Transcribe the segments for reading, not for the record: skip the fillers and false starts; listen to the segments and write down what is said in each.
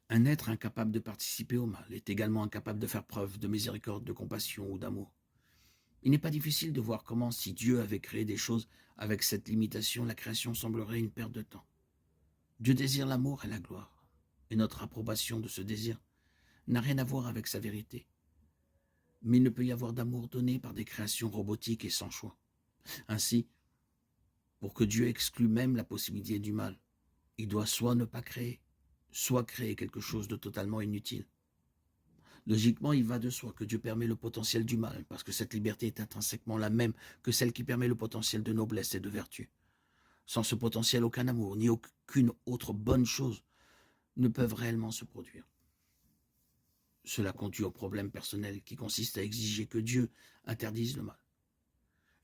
Un être incapable de participer au mal est également incapable de faire preuve de miséricorde, de compassion ou d'amour. Il n'est pas difficile de voir comment, si Dieu avait créé des choses avec cette limitation, la création semblerait une perte de temps. Dieu désire l'amour et la gloire, et notre approbation de ce désir n'a rien à voir avec sa vérité. Mais il ne peut y avoir d'amour donné par des créations robotiques et sans choix. Ainsi, pour que Dieu exclue même la possibilité du mal, il doit soit ne pas créer, soit créer quelque chose de totalement inutile. Logiquement, il va de soi que Dieu permet le potentiel du mal, parce que cette liberté est intrinsèquement la même que celle qui permet le potentiel de noblesse et de vertu. Sans ce potentiel, aucun amour, ni aucune autre bonne chose ne peuvent réellement se produire. Cela conduit au problème personnel qui consiste à exiger que Dieu interdise le mal.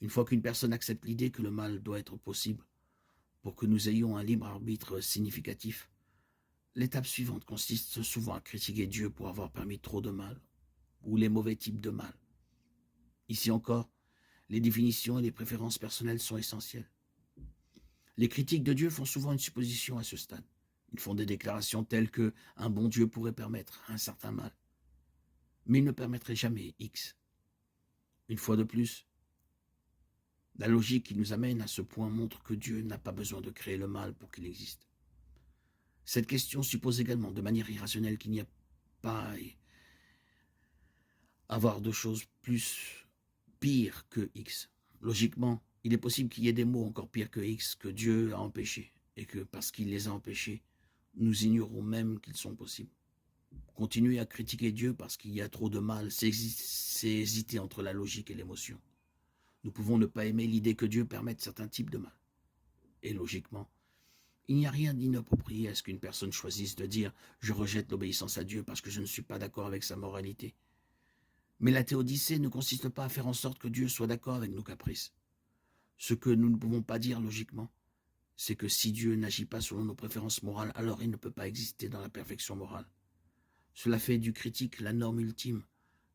Une fois qu'une personne accepte l'idée que le mal doit être possible pour que nous ayons un libre arbitre significatif, l'étape suivante consiste souvent à critiquer Dieu pour avoir permis trop de mal, ou les mauvais types de mal. Ici encore, les définitions et les préférences personnelles sont essentielles. Les critiques de Dieu font souvent une supposition à ce stade. Ils font des déclarations telles que un bon Dieu pourrait permettre un certain mal, mais il ne permettrait jamais X. Une fois de plus, la logique qui nous amène à ce point montre que Dieu n'a pas besoin de créer le mal pour qu'il existe. Cette question suppose également de manière irrationnelle qu'il n'y a pas à avoir de choses plus pires que X. Logiquement, il est possible qu'il y ait des mots encore pires que X que Dieu a empêchés, et que parce qu'il les a empêchés, nous ignorons même qu'ils sont possibles. Continuer à critiquer Dieu parce qu'il y a trop de mal, c'est hésiter entre la logique et l'émotion. Nous pouvons ne pas aimer l'idée que Dieu permette certains types de mal. Et logiquement, il n'y a rien d'inapproprié à ce qu'une personne choisisse de dire « je rejette l'obéissance à Dieu parce que je ne suis pas d'accord avec sa moralité ». Mais la théodicée ne consiste pas à faire en sorte que Dieu soit d'accord avec nos caprices. Ce que nous ne pouvons pas dire logiquement, c'est que si Dieu n'agit pas selon nos préférences morales, alors il ne peut pas exister dans la perfection morale. Cela fait du critique la norme ultime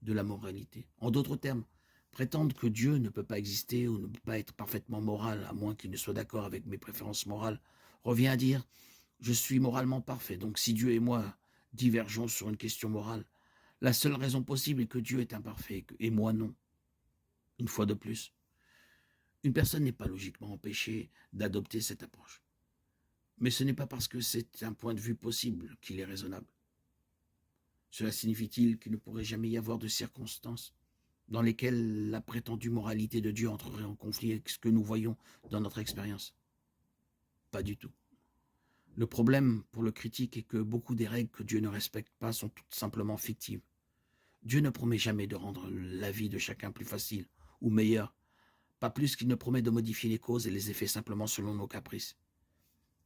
de la moralité. En d'autres termes, prétendre que Dieu ne peut pas exister ou ne peut pas être parfaitement moral, à moins qu'il ne soit d'accord avec mes préférences morales, revient à dire « je suis moralement parfait, donc si Dieu et moi divergeons sur une question morale, la seule raison possible est que Dieu est imparfait et moi non. » Une fois de plus, une personne n'est pas logiquement empêchée d'adopter cette approche. Mais ce n'est pas parce que c'est un point de vue possible qu'il est raisonnable. Cela signifie-t-il qu'il ne pourrait jamais y avoir de circonstances dans lesquelles la prétendue moralité de Dieu entrerait en conflit avec ce que nous voyons dans notre expérience? Pas du tout. Le problème pour le critique est que beaucoup des règles que Dieu ne respecte pas sont toutes simplement fictives. Dieu ne promet jamais de rendre la vie de chacun plus facile ou meilleure, pas plus qu'il ne promet de modifier les causes et les effets simplement selon nos caprices.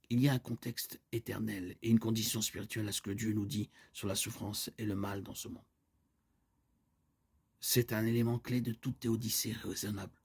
Il y a un contexte éternel et une condition spirituelle à ce que Dieu nous dit sur la souffrance et le mal dans ce monde. C'est un élément clé de toute théodicée raisonnable.